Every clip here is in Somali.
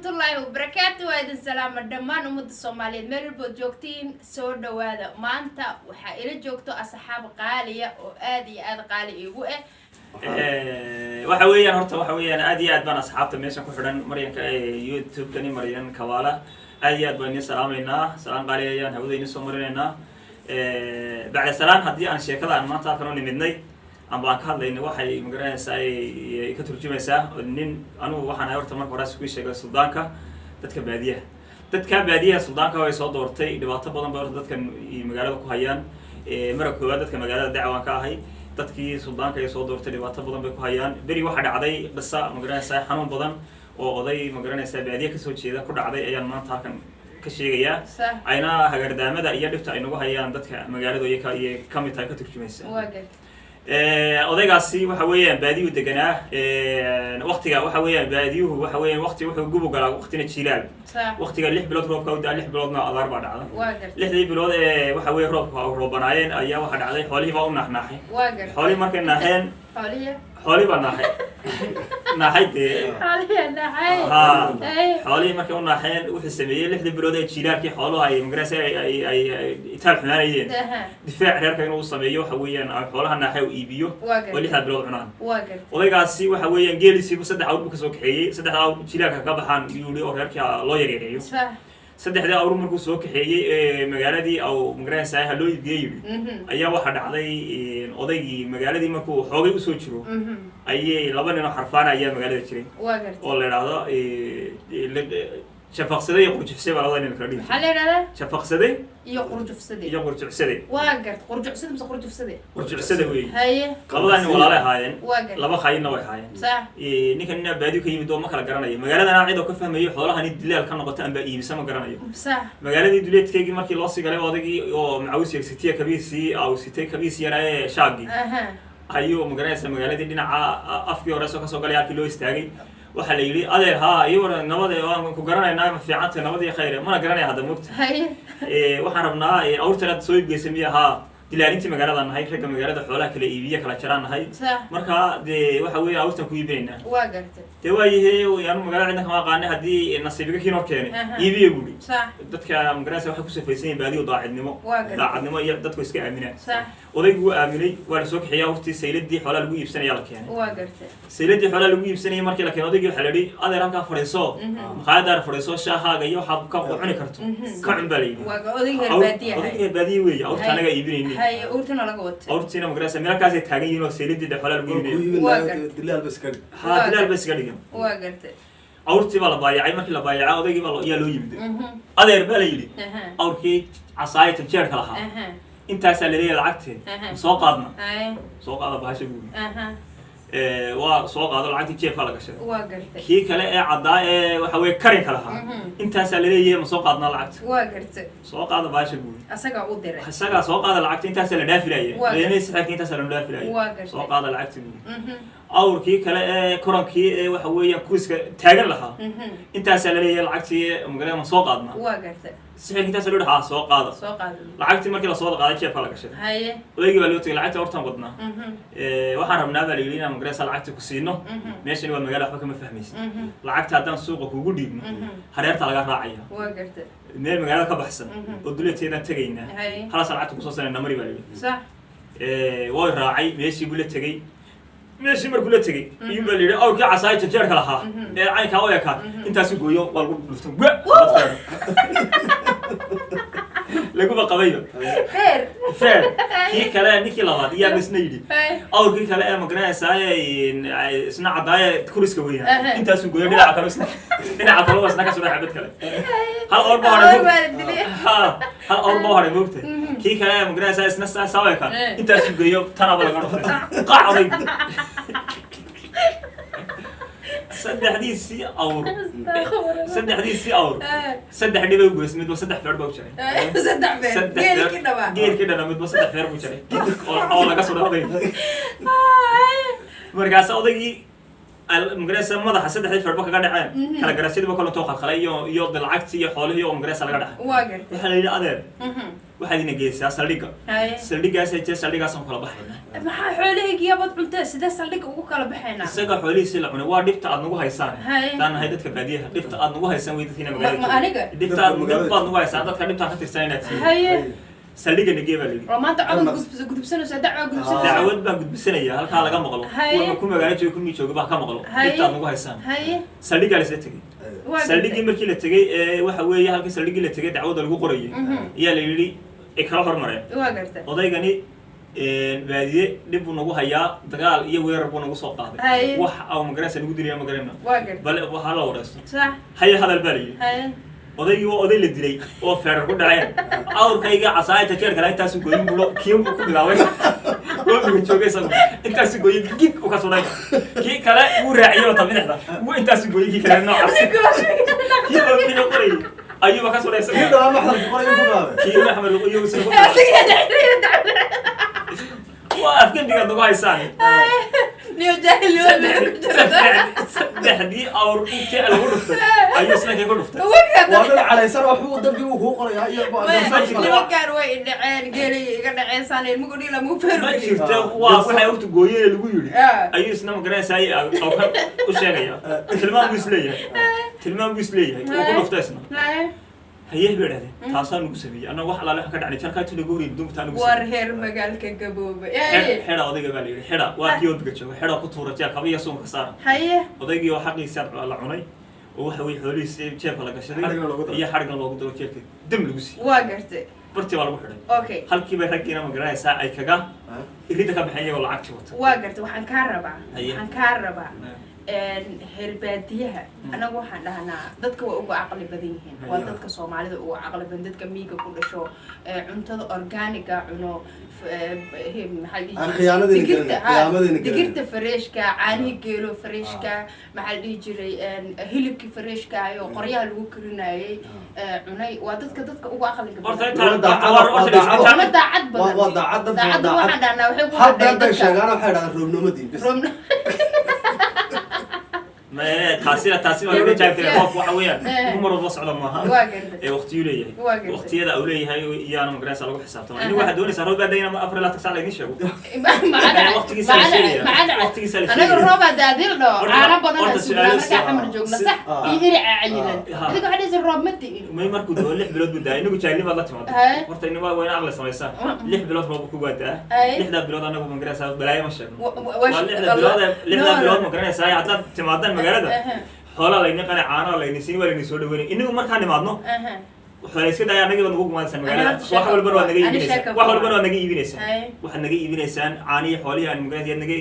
الله وبركاته وهذا السلام الدمان ومد الصوماليين ميل بوجوكتين سو دوادا مانتا وحا إلى جوكتو أصحاب قالية وآدي قالي إيقو waxa weeyaan horta waxa weeyaan aad iyo aad baan asxaabta meesha ku xidhan maryanka YouTube kani maryan kawaala aad iyo aad baan idin salaameynaa salaan qaali ayaan hawada soo marinaynaa bacda salaan haddii aan sheekada aan maanta halkan u nimidnay ama aan ka hadlaynay waxay magaranaysaa ay ka turjumaysaa nin anigu waxaan ahay horta marka hore isku sheegay suldaanka dadka baadiyaha suldaanka way soo doortay dhibaato badan bay horta dadkan magaalada ku hayaan marka koowaad dadka magaalada dacwaan ka ahay dadkii suldaanka ay soo doortay dhibaato badan bay ku hayaan beri waxa dhacday dhisa magaranaysaa xanuun badan oo oday magaranaysaa baadiya ka soo jeeda ku dhacday ayaan maanta halkan ka sheegaya ayna hagardaamada iyo dhibta ay nagu hayaan dadka magaalada iyo ka mid tahay ka turjumaysa odaygaasi waxa weeyaan baadiyu deganaa waqtiga waxa weeyaan baadiyuhu waxa weeyaan waqti wuxuu gubu galaa waqtina jiilaal waqtiga 6 bilood roobka u daa 6 biloodna abaar baa dhacday 6 bilood waxa weeyaan roobka roobanaayeen ayaa waxa dhacday xoolihii baa u naaxnaaxay xoolihii markay naaxeen xoolihii baa naaxay xoolihii markay u naaxeen wuxuu sameeyay 6 bilood ee jiilaalkii xoolaha ay magaraysa ay itaal xumaanayeen difaac reerka inuu sameeyo waxa weeyaan xoolaha naaxay oo iibiyo oo 6 bilood cunaan odaygaasi waxa weeyaan geelisiibu 3 awr ka soo kaxeeyay 3 awr jiilaalka ka baxaan yuu oo reerka loo yareeyo 3 awr markuu soo kaxeeyay magaaladii oo magaraysa loo iibiyay ayaa waxa dhacday odaygii magaaladii markuu xoogay u soo jiro ayay laba nin oo xarfaan ayaa magaalada jiray oo la yiraahdo shafaqsade iyo qurjufsade baa labada nin kala dhigay hal yiraahdo shafaqsade iyo qurjufsade qurjufsade qurjufsade weey haye labada nin walaal ahaayeen laba khayna way ahaayeen sax ninkan baadiyo ka yimid oo ma kala garanayo magaalada cid oo ka fahmayo xoolaha in dilaal ka noqoto amba iibisa ma garanayo sax magaaladii duleedkeygii markii loo sigalay odaygii oo macawis yegsitiya kabiisi aw sitay kabiisi yaraaye shaagi ayuu magaranaysa magaaladii dhinaca afkii hore soo galay halkii loo istaagay waxa la yiri adeer ha iyo nabad aan ku garanaynaa ma fiicanta nabad iyo khayr ma garanay hada mugta waxaan rabnaa awrtana soo iibgeysay miyaha dilaarintii magaalada nahay ragga magaalada xoolaha kala iibiya kala jaraan nahay marka waxa weey awrtan ku iibinayna waa gartay waayahay yaanu magaalada kama qaanay hadii nasiibka kiin oo keenay iibiyo guri dadka magaalada waxa ku safaysan baadiyo daacadnimo iyo dadku iska aaminaan odaygu aaminay waa soo kaxiyay awrtii sayladii xoolaha lagu iibsanaya la keenay waa gartay sayladii xoolaha lagu iibsanaya markii la keenay odaygu waxa la yiri adeer halka fariiso maqaayadar fariiso shaahaga iyo waxa ka cuni karto ka cun balay waa odayga baadiyo weey awrta anaga iibinayni هاي أورتنا لقوت أورتنا مقرأة ميلا كاسة تاجين وسيلتي دخلها الجوينة دلال بس كذي ها دلال بس كذي واقرت أورتي بالله بايع عمك لا بايع أودي بالله يا لو يبدأ هذا يربى ليلي أوركي عصاية تمشير كلها أنت أسأل لي العكتة سوق هذا سوق هذا بهاش يقول وسوق هذا العكتة كيف هلا كشر كي كلا عضاء وحوي كري كلها أنت أسأل لي مسوق هذا العكتة واقرت سوق هذا بهاش يقول أساق أودر أساق سوق هذا العكتة أنت أسأل دافلاية لأن يسحق أنت أسأل دافلاية سوق هذا العكتة أو كي كلا كرم كي وحوي كوس تاجر لها أنت أسأل لي العكتة مقولة مسوق هذا واقرت سحق أنت أسأل له سوق هذا العكتة ما كلا سوق هذا كيف هلا كشر هاي ويجي بالوتي العكتة أورتنا بدنا وحرمنا باليلينا مقرأة العكتة كسينه ماشي هو المجال حكم ما فهميش العكتة هذا السوق وجود يبنا حريرت على راعية واقرت من المجال كبحسن ودلت هنا تجينا خلاص العكتة خصوصا النمري بالي صح وراعي ماشي يقول تجي ماشي مركولة تجي يقول لي أو كي عصاية تجار كلها عين كاوية كا أنت سوق يوم والقول لفتم لقوا بقبيله فير كي كلام نيكي لغاد يا بس نيدي أو كي كلام مقنع ساي سنا عضايا كورس كويه أنت سوق يوم لا عقل أنا عقل بس نكسر ولا حبت كلام هل أربعة هل أربعة موقته كي كلام مقنع ساي سنا ساوي كان أنت سوق يوم تنا بلا قاعد سد حديثي أور سد حديثي أور سد حديثي بوجس ميت وسد حفر بوجري سد حفر غير كده أنا ميت وسد حفر بوجري أو لا كسر هذا مرجع سعودي المدرسة ما ضح سد حفر بوجا قاعد عام كلا جراسيد بكرة توقع خلايا يوض العكس يحوله يوم مدرسة لا قاعد واقر وحنا أدر waxaad ina geeysaa saldhigga saldhiggaas ee saldhiggaasaan kala baxayna maxaa xoolahayga yaabad cuntee sidee saldhigga ugu kala baxaynaa isaga xoolihiisii la cunay waa dhibta aad nagu haysaan taan nahay dadka baadiyaha dhibta aad nagu haysaan way dadkiina magaalada dhibta aad nagu haysaan dadka dhibtaan ka tirsan inaad tihiin saldhigga nagee baa layidhi maanta codad gudubsanaysa dacwad baan gudbisanaya halkaa laga maqlo kuwa ku magaalo jooga kumii jooga baa ka maqlo dhibta aad nagu haysaan saldhiggaa la isla tegey saldhiggii markii la tegey waxa weeye halkii saldhiggii la tegey dacwadda lagu qorayay ayaa la yidhi ay kala hormareen odaygani baadiye dhib buu nagu hayaa dagaal iyo weerar buu nagu soo qaaday wax aw magaraysa nagu dilaya ma garayno bale waxaa la wareysto haya hadal baa la yidhi odaygii waa oday la dilay oo feerar ku dhaceen awrkayga casaayta jeerkala intaasu gooyin bulo kiin buu ku bilaabay oobiga joogay isagu intaasu gooyin gig u ka sudhay kii kale wuu raaciyay ta bidixda wuu intaasu gooyin kii kale noocaas kii loo bixi qoray ayuuba ka sudhay isagu kii maxamed qoray ku bilaabay kii maxamed qoray uu isagu waa afgandiga nagu haysaan niyo jahil saddexdii awr intii lagu dhuftay ayuu isna kaga dhuftay waa mid calaysan waxuu dambi uu kuu qorayaa iyo nimankaan way dhaceen geeli iga dhaceysaan ilmugu dhila muu feeru ma jirto waa waxay urta gooyeen lagu yidhi ayuu isna magaranaysaay awkan u sheegaya tilmaam buu isleeyahay uu ku dhuftay isna hayeh bay dhahdeen taasaa nagu sameeyey annaga wax alaale ka dhacnay jarkaatu nagu horiyay duumtaa nagu war heer magaalka gabooba xidha odayga baa la yidhi xidha waa kii odbiga jooga xidha ku tuura jeer kaba iyo suunka saara odaygii oo xaqiisa la cunay oo waxa weye xoolihiisi jeebka la gashaday iyo xadhigna loogu daro jeerka dam lagu siiyey waa gartay bartii baa lagu xidhay halkii bay raggiina magaranaysaa ay kaga iridda ka baxeen iyagoo lacagtii wata waa gartay waxaan kaa rabaa herbaadiyaha anagu waxaan dhahnaa dadka waa uga caqli badan yihiin waa dadka soomaalida uga caqli badan dadka miiga ku dhasho cuntada organiga cuno digirta fareeshka caanihi geelo fareeshka maxaa la dhihi jiray hilibkii fareeshka ayo qoryaha lagu karinayay cunay waa dadka uga caqliga badan daacad badan waxaan dhahnaa waxay ku hadday sheegaan waxay dhahdaan roobnoomadii taasina waa laga jaabtay qofku waxa weeyaan umar wada socda maaha waqtiyu leeyahay waqtiyada uu leeyahay iyaana magaraysa lagu xisaabtamo anigu waxaad doonaysaa roob baadayna ma afar ilaa tagsaa laydin sheego waqtigiisa la sheegaya anaga roob daadil dho caano badan suuqa markaa xamar joogna sax iyo irica cayilan adiga waxa dhisa roob ma diin may markuu doo 6 bilood buu daay inagu jaahilnimo la timaado horta inagu waa wayna aqli samaysaa 6 bilood roob ku waadaa 6 bilood anagu magaraysa balaayo ma sheegno waa 6 bilood magaraysa hadda timaadaan magaalada xoolaa layni qani caano layni siin waa layni soo dhaweynay inagu markaan nimaadno waxaa iska daya anaga baad nagu gumaansan magaalada wax walbana waad naga iibinaysaa waxaad naga iibinaysaan caanihi xoolihii aan magaalada naga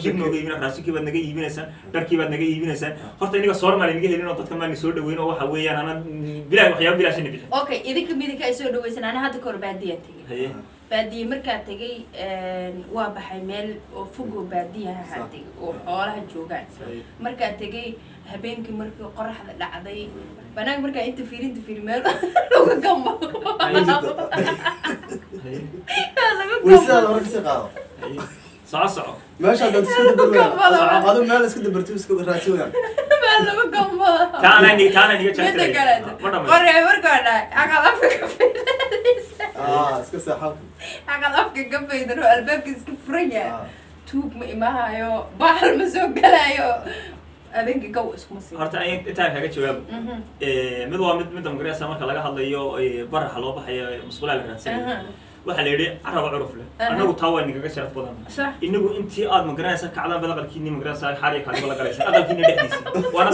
dib nooga iibina raasinkii baad naga iibinaysaan dharkii baad naga iibinaysaan horta inaga soormaa laynaga helin oo dadka maani soo dhaweyn oo waxa weeyaan ana bilaa waxyaaba bilaashina bixin okay idinka midinka ay soo dhaweysan ana hadda kor baadiyaan tegay baadiye markaa tegay waa baxay meel oo fogoo baadiyaha haday oo xoolaha joogaan markaa tegay habeenkii markii qoraxda dhacday banaanka markaa inta fiiri meel lagu gamba waysidaada hore kasii qaado soco meeshaa dad isku dabarwaa adu meel isku dabarti isku raasi wayaan meel lagu gambado taana niga jectay qorre markaa dhaay aqal afka ka fiiraysa iska seexal aqal afka ka fiidan oo albaabka iska furan yahay tuug ma imahayo bahal ma soo galayo adinka gaw iskuma sii horta ay intaa kaga jawaab mid waa mid magaraysa marka laga hadlayo baraxa loo baxayo mas'uulaa la raadsan waxa la yidhi caraba curuf leh anagu taa waa inaga sharaf badan inagu intii aad magaraysa kacdaan bad aqalkiini magaraysa xariiq kale la galaysa aqalkiini dhexdiisa waana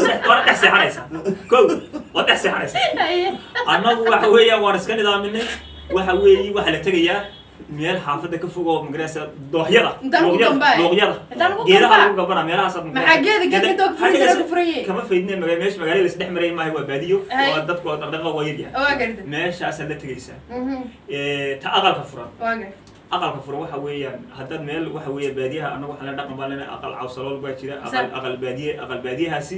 dhex seexanaysa kow waa dhex seexanaysa anagu waxa weeyaan waan iska nidaaminay waxa weeyi waxa la tagayaa meel xaafada ka fog oo magaraysa dooxyada geedaha lagu gabana meelahaas maxaa geeda doog furayay kama faydnay meesha magaalada la isdhex maray maahay waa baadiyo waa dadku dhaqdhaqaaq waa yaryahay meeshaas la tagaysaa ta aqalka furan aqalka furan waxa weeyaan haddaad meel waxa weeye baadiyaha anagu waxaan la dhaqan baan leenahay aqal cawsalool baa jira aqal baadiyahaasi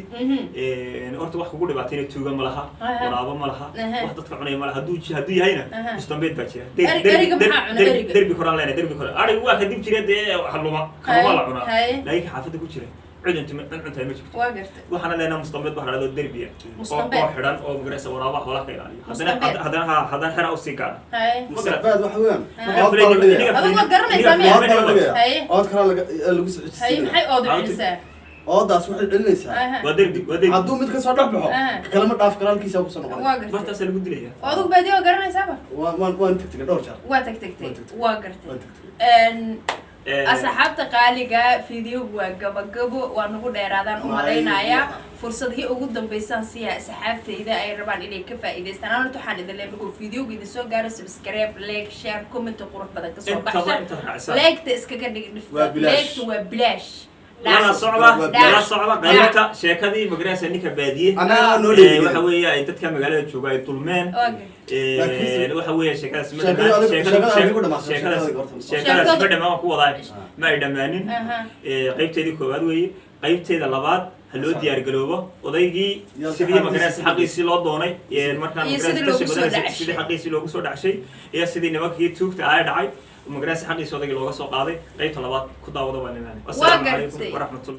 horta wax kugu dhibaatayna tuuga ma laha waraabo ma laha wax dadka cunaya ma laha hadduu yahayna mustambeed baa jira derbi koraan leenahay derbi kore arigu waa kadib jira dee haluma kanuma la cunaa laakiin xaafadda ku jira عدن أنت مش واقرت وحنا لنا مستمد بحر هذا الدربية مستمد حران أو مدرسة وراء ولا كيل عليه هذا حرا أوسيكار مستقبل وحويان هذا ما قرنا يسميه أود كلا لبس هاي محي أود علسة أوداس واحد علسة ودربي عدو متك صار بحه كلام الأف كلام كيس أبو سنة واقرت ما تسأل قد ليه أودك بدي وقرنا يسابه وان تكتك دور شهر واتك واقرت أصحابت قالقة فيديو وقبقبو وانقو ديرادان ومالينايا فرصة هي أقول بيسان سيا أصحابت إذا أي ربان إلي كفا إذا استنانو تحان إذا اللي بقول فيديو إذا سو قارو سبسكريب لايك شير كومنت وقروح بدك كسو بحشا لايك تسكك لايك وبلاش لا صعبة قيمتها شيكدي مقراسة نيكا بادية أنا نولي وحوية أي تتكلم مقالة تشوفها يطلمان وحوية شيكدة سمدة ما هو ضايع ما يدمانين قيمتها دي كوبادوي قيمتها اللبات هلو ديار قلوبه وضيقي سيدي مقراسة حقيسي لو دوني مركان مقراسة سيدي حقيسي لو قصود عشي يا سيدي نمكي توقت عايد عايد ومقراسة حقيسي وضيقي لو قصود قاضي قيمتها اللبات كداوضة بانيماني والسلام عليكم ورحمة الله